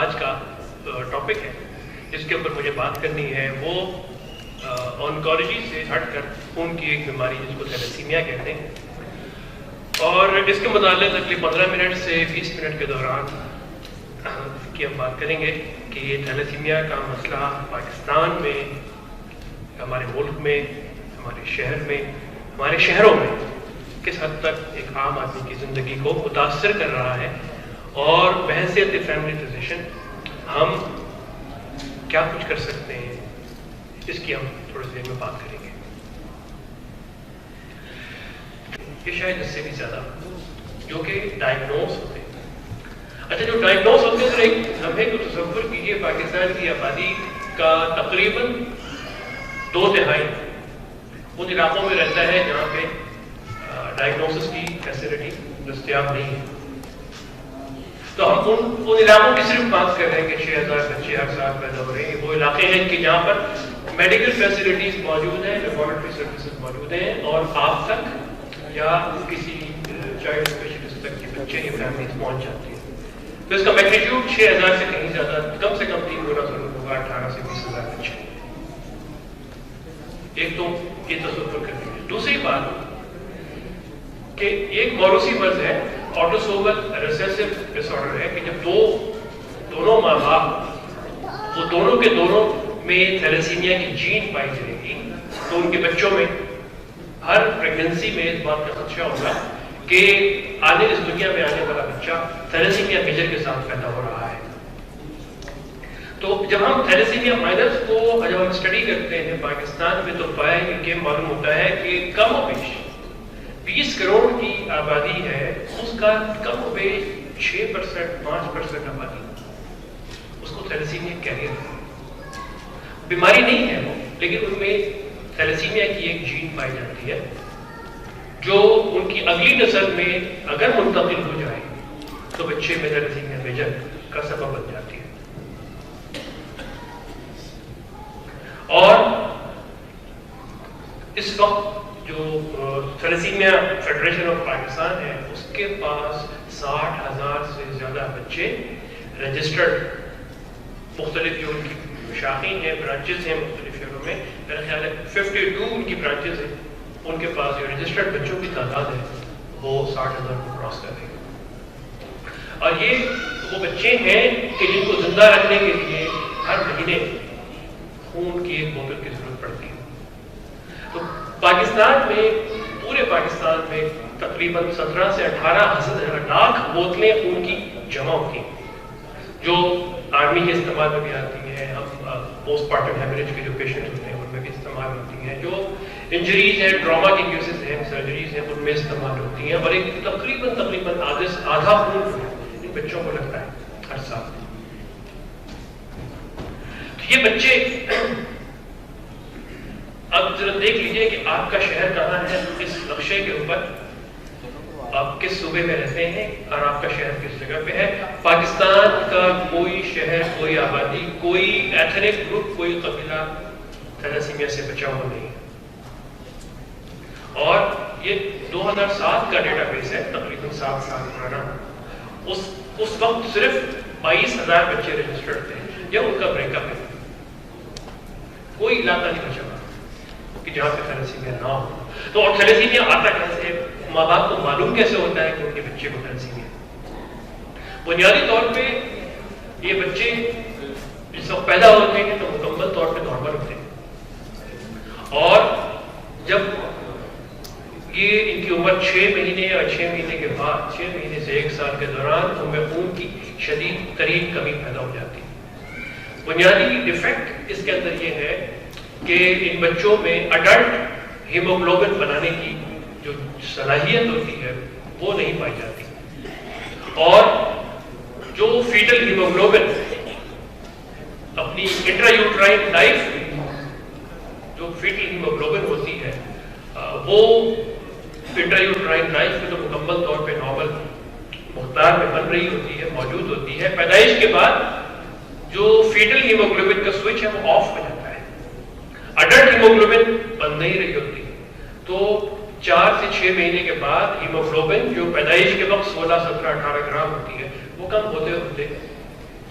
آج کا ٹاپک ہے جس کے اوپر مجھے بات کرنی ہے وہ آنکولوجی سے ہٹ کر خون کی ایک بیماری جس کو تھیلیسیمیا کہتے ہیں، اور اس کے متعلق اگلے 15 منٹ سے 20 منٹ کے دوران کی ہم بات کریں گے کہ یہ تھیلیسیمیا کا مسئلہ پاکستان میں، ہمارے ملک میں، ہمارے شہر میں، ہمارے شہروں میں کس حد تک ایک عام آدمی کی زندگی کو متاثر کر رہا ہے، اور بحیثیت فیملی فزیشین ہم کیا کچھ کر سکتے ہیں، اس کی ہم تھوڑی دیر میں بات کریں گے۔ یہ شاید اس سے بھی زیادہ جو کہ ڈائگنوز ہوتے ہیں۔ اچھا، جو ڈائگنوز ہوتے ہیں، تو ایک لمحے کو تصور کیجئے، پاکستان کی آبادی کا تقریباً 2/3 ان علاقوں میں رہتا ہے جہاں پہ ڈائگنوسس کی فیسلٹی دستیاب نہیں ہے۔ تو ہم ان علاقوں کی صرف بات کر رہے ہیں کہ 6000 بچے ہر سال پیدا ہو رہے ہیں۔ وہ علاقے ہیں کہ جہاں پر میڈیکل فیسلٹیز موجود ہیں، لیبارٹری سروسز موجود ہیں، اور آپ تک یا کسی چائلڈ اسپیشلسٹ تک کے بچے یا فیملیز پہنچ جاتی ہیں۔ تو اس کا میگنیٹیوڈ 6000 سے کہیں زیادہ، کم سے کم 3 گنا ضرور ہوگا، 18 سے 20,000 بچے۔ ایک تو یہ تصور کر لیجیے۔ دوسری بات کہ ایک موروثی مرض ہے، آٹوسومل ریسیسو ڈس آرڈر ہے، کہ جب دونوں ماں باپ وہ دونوں کے دونوں میں تھیلیسیمیا کی جین پائی جائے گی، تو ان کے بچوں میں ہر پریگننسی میں اس بات کا خدشہ ہوگا کہ اس دنیا میں آنے والا بچہ تھیلیسیمیا میجر کے ساتھ پیدا ہو رہا ہے۔ تو جب ہم تھیلیسیمیا مائنرز کو جب ہم اسٹڈی کرتے ہیں پاکستان میں، تو پایا کہ معلوم ہوتا ہے کہ کم و بیش 20 کروڑ کی آبادی ہے، اس کا کم و بیش 6%، 5% آبادی اس کو تھیلیسیمیا کیریئر ہے۔ بیماری نہیں ہے وہ، لیکن ان میں تھیلیسیمیا کی ایک جین پائی جاتی ہے جو ان کی اگلی نسل میں اگر منتقل ہو جائے تو بچے میں تھیلیسیمیا میجر کا سبب بن جاتی ہے۔ اور اس وقت جو تھیلیسیمیا فیڈریشن آف پاکستان ہے، اس کے پاس 60,000 سے زیادہ بچے رجسٹرڈ، مختلف جو ان کی شاخیں ہیں، برانچز ہیں مختلف شہروں میں، میرا خیال ہے 52 ان کی برانچز ہیں، ان کے پاس جو رجسٹرڈ بچوں کی تعداد ہے وہ 60,000 کو کراس کر رہی ہے۔ اور یہ وہ بچے ہیں کہ جن کو زندہ رکھنے کے لیے ہر مہینے خون کی ایک بوتل کی ضرورت پڑتی ہے۔ تو پاکستان میں، پورے پاکستان میں تقریباً 17 سے 18 لاکھ بوتلیں خون کی جمع ہوتی ہیں، جو آرمی کے استعمال میں بھی آتی ہیں، پوسٹ پارٹم ہیمریج کے جو پیشنٹ ہوتے ہیں ان میں بھی استعمال ہوتی ہیں، جو انجریز ہیں، ٹراما کے کیسز ہیں، سرجریز ہیں، ان میں استعمال ہوتی ہیں، اور ایک تقریباً آدھا خون ان بچوں کو لگتا ہے ہر سال۔ تو یہ بچے، اب ذرا دیکھ لیجئے کہ آپ کا شہر کہاں ہے اس نقشے کے اوپر، آپ کس صوبے میں رہتے ہیں اور آپ کا شہر کس جگہ پہ ہے۔ پاکستان کا کوئی شہر، کوئی آبادی، کوئی ایتھنک گروپ، کوئی قبیلہ تھیلیسیمیا سے بچا ہوا نہیں ہے۔ اور یہ 2007 کا ڈیٹا بیس ہے، تقریباً 7 سال پرانا۔ اس وقت صرف 22,000 بچے رجسٹرڈ تھے، یا ان کا بریک اپ ہے۔ کوئی علاقہ نہیں بچا کہ جہاں پہ تھیلیسیمیا نہ ہو۔ تو اور تھیلیسیمیا آتا کیسے، ماں باپ کو معلوم کیسے ہوتا ہے کہ ان کے بچے کو تھیلیسیمیا؟ بنیادی طور پہ یہ بچے جس وقت پیدا ہوتے ہیں تو مکمل طور پہ نارمل ہوتے ہیں، اور جب یہ ان کی عمر 6 مہینے اور 6 مہینے کے بعد، 6 مہینے سے 1 سال کے دوران ان میں خون کی شدید ترین کمی پیدا ہو جاتی ہے۔ بنیادی ڈیفیکٹ اس کے اندر یہ ہے کہ ان بچوں میں اڈلٹ ہیموگلوبن بنانے کی جو صلاحیت ہوتی ہے وہ نہیں پائی جاتی، اور جو فیٹل ہیموگلوبن اپنی انٹرایوٹرائن لائف میں جو فیٹل ہیموگلوبن ہوتی ہے وہ انٹرایوٹرائن لائف میں تو مکمل طور پہ نارمل مقدار میں بن رہی ہوتی ہے، موجود ہوتی ہے۔ پیدائش کے بعد جو فیٹل ہیموگلوبن کا سوئچ ہے وہ آف ہو جاتا ہے، اڈلٹ ہیموگلوبن بن نہیں رہی ہوتی، تو 4 سے 6 مہینے کے بعد ہیموگلوبن جو پیدائش کے وقت 16، 17، 18 گرام ہوتی ہے وہ کم ہوتے ہوتے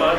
5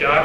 4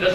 10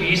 20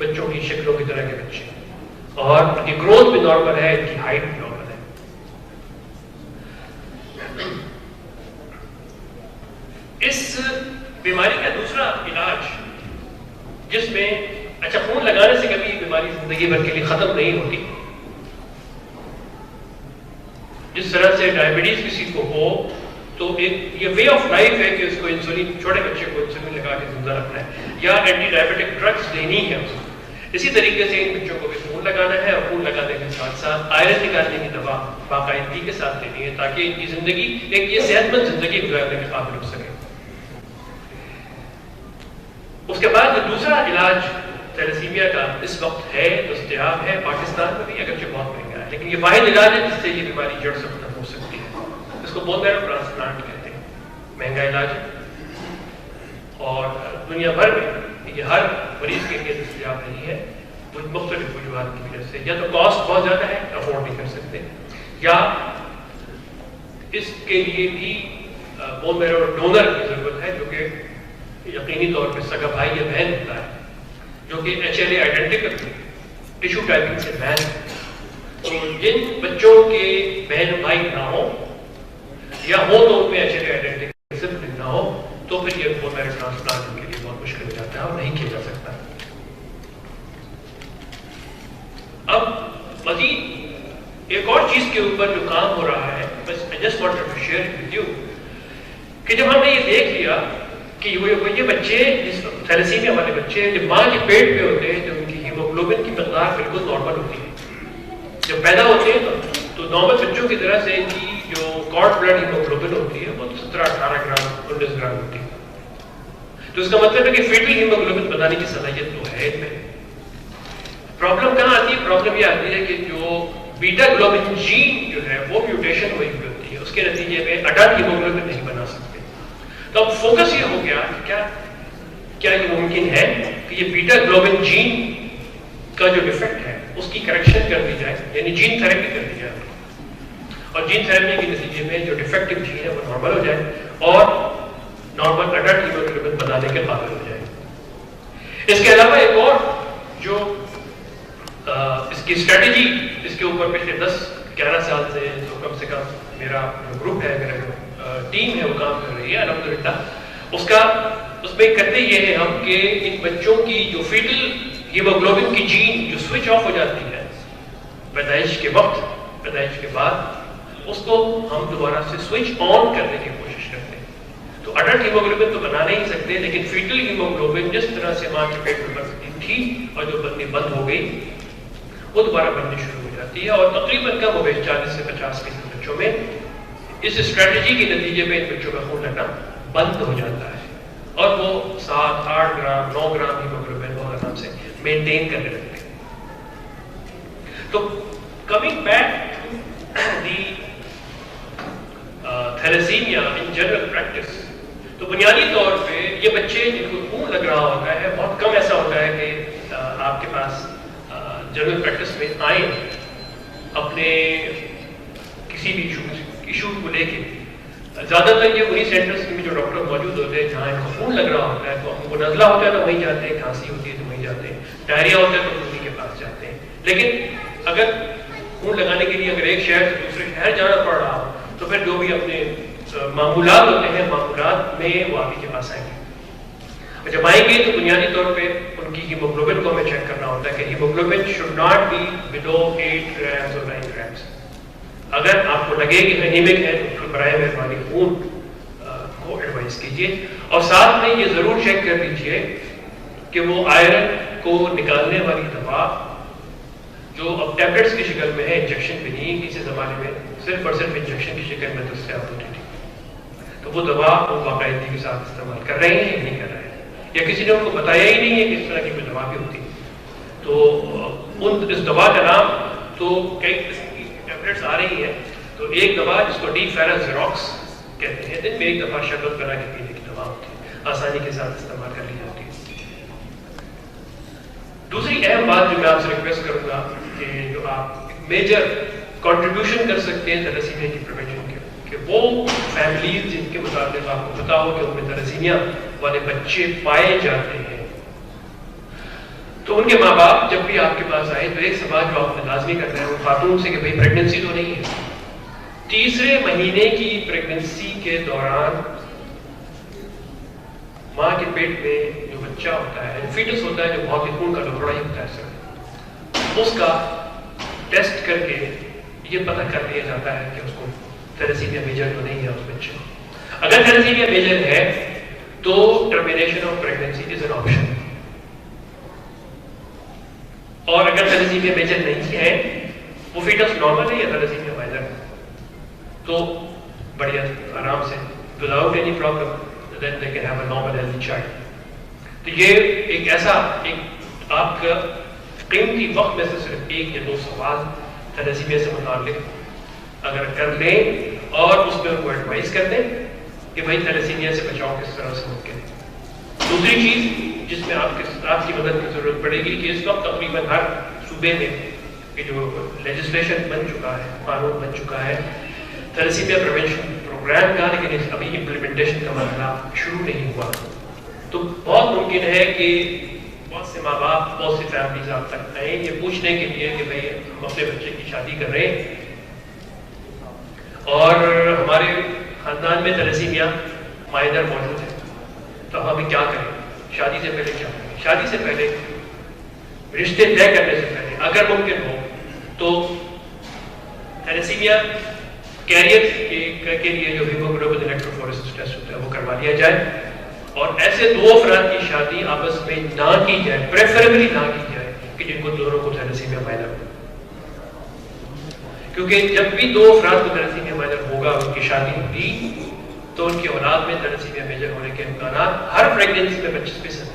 بچوں کی شکلوں کی طرح کے بچے، اور ان کی گروتھ بھی نارمل ہے، ان کی ہائٹ بھی نارمل ہے. اس بیماری کا دوسرا علاج، جس میں اچھا خون لگانے سے کبھی بیماری زندگی بھر کے لیے ختم نہیں ہوتی. جس طرح سے ڈائبٹیز کسی کو ہو تو ایک یہ وے آف لائف ہے کہ اس کو انسولین، چھوٹے بچے کو انسولین لگا کے زندہ رکھنا ہے یا اینٹی ڈائبٹک ڈرگس دینی ہے اس کو. اسی طریقے سے ان بچوں کو بھی خون لگانا ہے، اور خون لگانے کے ساتھ ساتھ آئرن نکالنے کی دوا باقاعدگی کے ساتھ لینی ہے تاکہ ان کی زندگی ایک یہ صحت مند زندگی گزارنے کے قابل ہو سکے. اس کے بعد جو دوسرا علاج تھیلیسیمیا کا اس وقت ہے، دستیاب ہے پاکستان میں بھی، اگرچہ بہت مہنگا ہے، لیکن یہ واحد علاج ہے جس سے یہ بیماری جڑ سے ختم ہو سکتی ہے. اس کو بون میرو ٹرانسپلانٹ کہتے ہیں. مہنگا علاج ہے اور دنیا بھر میں یہ ہر مریض کے لیے دستیاب نہیں ہے، مختلف وجوہات کی وجہ سے. یا تو کاسٹ بہت زیادہ ہے، افورڈ نہیں کر سکتے، یا اس کے لیے بھی بون میرو ڈونر کی ضرورت ہے جو کہ یقینی طور پہ سگا بھائی یا بہن ہوتا ہے، جو کہ HLA آئیڈینٹیکل ٹیشو ٹائپنگ سے بہن ہے. تو جن بچوں کے بہن بھائی نہ ہو یا ہو تو ان میں HLA آئیڈینٹیکل سبلنگ نہ ہو تو پھر یہ بون میرو ٹرانسپلانٹ ان کے لیے بہت مشکل ہو جاتا ہے اور نہیں کیا جا سکتا. اب مزید ایک اور چیز کے اوپر جو کام ہو رہا ہے، بس I just wanted to share it with you، کہ جب ہم نے یہ دیکھ لیا کہ یہ بچے تھیلیسیمیا والے بچے جب ماں کے پیٹ پہ ہوتے ہیں تو ان کی ہیموگلوبن کی مقدار بالکل نارمل ہوتی ہے. جب پیدا ہوتے ہیں تو نارمل بچوں کی طرح سے ان کی جو کارڈ بلڈ ہیموگلوبن ہوتی ہے وہ 17-18 گرام 19 گرام ہوتی ہے. تو اس کا مطلب ہے کہ فیٹل ہیموگلوبن بنانے کی صلاحیت تو ہے ان میں. پرابلم کہاں آتی ہے؟ پرابلم یہ آتی ہے کہ جو بیٹا گلوبن جین جو ہے وہ میوٹیشن ہوئی ہوتی ہے، اس کے نتیجے میں اڈلٹ ہیموگلوبن نہیں بنا سکتے. تو اب فوکس یہ ہو گیا کہ کیا یہ ممکن ہے کہ یہ بیٹا گلوبن جین کا جو ڈیفیکٹ ہے اس کی کریکشن کر دی جائے، یعنی جین تھراپی کر دی جائے، اور جین تھراپی کے نتیجے میں جو ڈیفیکٹو جین ہے وہ نارمل ہو جائے اور نارمل اڈلٹ ہیموگلوبن بنانے کے قابل ہو جائے. اس کے علاوہ ایک اور جو اس کی اسٹریٹجی، اس کے اوپر پچھلے 10-11 سال سے جو کم سے کم میرا جو گروپ ہے، میرا جو ٹیم ہے وہ کام کر رہی ہے الحمدللہ. اس میں کرتے یہ ہے ہم کہ ان بچوں کی جو فیٹل ہیموگلوبن کی جین جو سوئچ آف ہو جاتی ہے پیدائش کے وقت، پیدائش کے بعد، اس کو ہم دوبارہ سے سوئچ آن کرنے کی کوشش کرتے ہیں. تو اڈلٹ ہیموگلوبن تو بنا نہیں سکتے، لیکن فیٹل ہیموگلوبن جس طرح سے ماں کے پیٹ میں بنتی تھی اور جو بننی بند ہو گئی وہ دوبارہ بننی شروع ہو جاتی ہے. اور تقریباً کم ہو گئی 40 سے 50% بچوں میں اس اسٹریٹجی کے نتیجے میں ان بچوں کا خون لگنا بند ہو جاتا ہے اور وہ 7-8 گرام 9 گرام ہیموگلوبن بہت آرام سے مینٹین کرنے لگتے ہیں. تو coming back to the thalassaemia in general practice, تو بنیادی طور پہ یہ بچے جن کو خون لگ رہا ہوتا ہے، بہت کم ایسا ہوتا ہے کہ آپ کے پاس جنرل پریکٹس میں آئیں اپنے کسی بھی ایشو کو لے کے. زیادہ تر یہ وہی سینٹرز میں جو ڈاکٹر موجود ہوتے ہیں جہاں ان کو خون لگ رہا ہوتا ہے، تو ہم کو نزلہ ہوتا ہے تو وہیں جاتے ہیں، کھانسی ہوتی ہے تو وہیں جاتے ہیں، ڈائریا ہوتا ہے تو انہیں کے پاس جاتے ہیں. لیکن اگر خون لگانے کے لیے اگر ایک شہر سے دوسرے شہر جانا پڑ رہا ہو تو پھر جو بھی اپنے معمولات ہوتے ہیں معمولات میں وہ آپ کے پاس آئیں گے. جب آئیں گے تو بنیادی طور پہ ان کی ہیموگلوبن کو ہمیں چیک کرنا ہوتا ہے کہ haemoglobin should not be below 8 grams اور 9 گرامز. اگر آپ کو لگے کہ انیمک ہے تو برائے مہربانی خون کو ایڈوائز کیجیے، اور ساتھ میں یہ ضرور چیک کر لیجیے کہ وہ آئرن کو نکالنے والی دوا جو اب ٹیبلٹس کی شکل میں ہے، انجیکشن بھی نہیں، کسی زمانے میں صرف اور صرف انجیکشن کی شکل میں دستیاب ہوتی تھی، تو وہ دوا وہ باقاعدگی کے ساتھ استعمال کر رہے ہیں یا نہیں کر رہے ہیں، یا کسی نے ان کو بتایا ہی نہیں ہے کہ اس طرح کی کوئی دوا بھی ہوتی ہے. تو اس دوا کا نام تو کئی ٹیبلٹس آ رہی ہیں، تو ایک دوا جس کو ڈی فیرازیروکس کہتے ہیں، دن میں ایک دفعہ شربت بنا کے پینے کی دوا ہوتی ہے، آسانی کے ساتھ استعمال کر لی جاتی ہے. دوسری اہم بات جو میں آپ سے ریکویسٹ کروں گا کہ جو آپ میجر کنٹریبیوشن کر سکتے ہیں تھیلیسیمیا کی پریونشن کے، کہ وہ فیملیز جن کے متعلق آپ کو پتا ہو کہ ان میں تھیلیسیمیا والے بچے پائے جاتے ہیں، تو ان کے ماں باپ جب بھی آپ کے پاس آئے تو ایک سوال جو آپ نے لازمی کرنا ہے وہ خاتون سے کہ بھئی پریگننسی تو نہیں ہے. تیسرے مہینے کی پریگننسی کے دوران ماں کے پیٹ میں جو بچہ ہوتا ہے، فیٹس ہوتا ہے، جو بہت ہی خون کا ٹکڑا ہی ہوتا ہے سر، اس کا ٹیسٹ کر کے یہ پتہ کر دیا جاتا ہے کہ اس کو تھیلیسیمیا میجر تو نہیں ہے اس بچے کو. اگر تھیلیسیمیا میجر ہے تو termination of pregnancy is an option, اور اگر تھیلیسیمیا میجر نہیں ہے، وہ فیٹس نارمل ہے یا تھیلیسیمیا مائنر ہے، تو بڑھیا آرام سے without any problem then they can have a normal healthy child. تو یہ ایک ایسا ایک آپ کا قیمتی وقت میں سے صرف 1 یا 2 سوال تھیلیسیمیا سے متعلق اگر کر لیں اور اس میں ان کو ایڈوائز کر دیں کہ بھائی تھیلیسیمیا سے بچاؤ کس طرح سے ممکن ہے. دوسری چیز جس میں آپ کی مدد کی ضرورت پڑے گی کہ اس وقت تقریباً ہر صوبے میں کہ جو لیجسلیشن بن چکا ہے، قانون بن چکا ہے تھیلیسیمیا پریونشن پروگرام کا، لیکن ابھی امپلیمنٹیشن کا مرحلہ شروع نہیں ہوا. تو بہت ممکن ہے کہ بہت سے ماں باپ، بہت سی فیملیز آپ تک آئیں یہ پوچھنے کے لیے کہ بھائی ہم اپنے بچے کی شادی کر رہے ہیں اور ہمارے خاندان میں تھیلیسیمیا مائنر موجود ہے، تو ہمیں کیا کریں؟ شادی سے پہلے کیا کریں؟ شادی سے پہلے، رشتے طے کرنے سے پہلے اگر ممکن ہو تو تھیلیسیمیا کیریئر کے لیے جو ہیموگلوبن الیکٹروفوریسس ٹیسٹ ہوتا ہے وہ کروا لیا جائے، اور ایسے 2 افراد کی شادی آپس میں نہ کی جائے، پریفریبلی نہ کی جائے کہ جن کو دونوں کو تھیلیسیمیا مائنر ہو، کیونکہ جب بھی 2 افراد کو تھیلیسیمیا مائنر ہوگا، ان کی شادی ہوگی تو ان کی اولاد میں تھیلیسیمیا میجر ہونے کے امکانات ہر پریگننسی میں 25%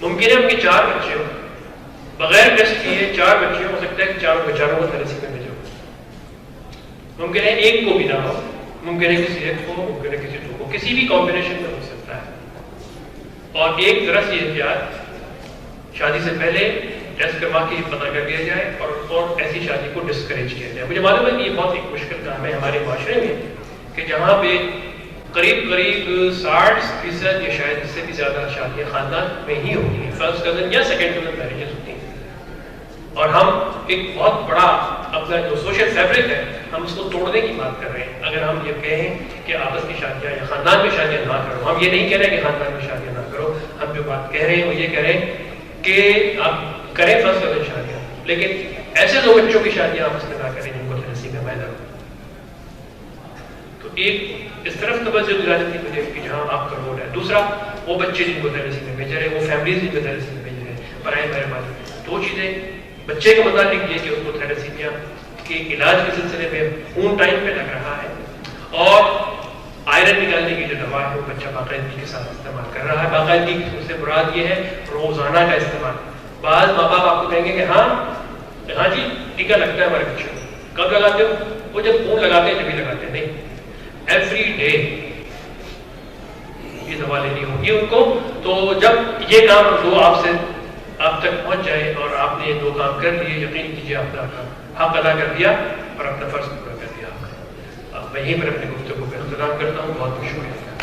ممکن ہے. ان کے 4 بچے ہوں، بغیر ٹیسٹ کیے 4 بچے ہو سکتا ہے کہ 4 بیچاروں کو تھیلیسیمیا میجر ہو، ممکن ہے ایک کو بھی نہ ہو، ممکن ہے کسی ایک کو، ممکن ہے کسی 2 کو، کسی بھی کمبینیشن میں ہو سکتا ہے. اور ایک طرح سے احتیاط شادی سے پہلے ٹیسٹ کروا کے پتہ کر دیا جائے اور ایسی شادی کو ڈسکریج کیا جائے. مجھے معلوم ہے کہ یہ بہت ایک مشکل کام ہے ہمارے معاشرے میں کہ جہاں پہ قریب 60% یا شاید اس سے بھی زیادہ شادیاں خاندان میں ہی ہوتی ہیں، فرسٹ کزن یا سیکنڈ کزن میرجز ہوتی ہیں، اور ہم ایک بہت بڑا اپنا جو سوشل فیبرک ہے ہم اس کو توڑنے کی بات کر رہے ہیں. اگر ہم یہ کہیں کہ آپس کی شادیاں یا خاندان میں شادیاں نہ کرو، ہم یہ نہیں کہہ رہے کہ خاندان میں شادیاں نہ کرو، ہم جو بات کہہ رہے ہیں وہ یہ کہہ رہے ہیں کہ آپ کریں فرسٹ کزن شادیاں، لیکن ایسے 2 بچوں کی شادیاں آپس میں نہ کریں جن کو تھیلیسیمیا مائنر ہو. تو ایک اس طرف توجہ دلانے کی مجھے کہ جہاں آپ کا رول ہے. دوسرا وہ بچے جن کو تھیلیسیمیا میجر ہے، وہ فیملیز جن کو تھیلیسیمیا میجر ہے، برائے مہربانی 2 چیزیں بچے کے متعلق یہ کہ اس کو تھیلیسیمیا کے علاج کے سلسلے میں خون ٹائم پہ لگ رہا ہے، اور آئرن نکالنے کی جو دوا ہے وہ بچہ باقاعدگی کے ساتھ استعمال کر رہا ہے. باقاعدگی سے مراد یہ ہے روزانہ کا استعمال. بعض ماں باپ آپ کو کہیں گے کہ ہاں جی ٹیکا لگتا ہے ہمارے بچے کو، کب لگاتے ہو؟ وہ جب خون لگاتے ہیں جبھی لگاتے ہیں، نہیں، ایوری ڈے یہ دوا لینی ہوگی ان کو. تو جب یہ کام 2 آپ تک پہنچ جائے اور آپ نے یہ 2 کام کر لیے، یقین کیجیے آپ کا حق ادا کر دیا اور اپنا فرض پورا کر دیا. میں یہیں پر اپنی گفتگو کا اختتام کرتا ہوں. بہت بہت شکریہ.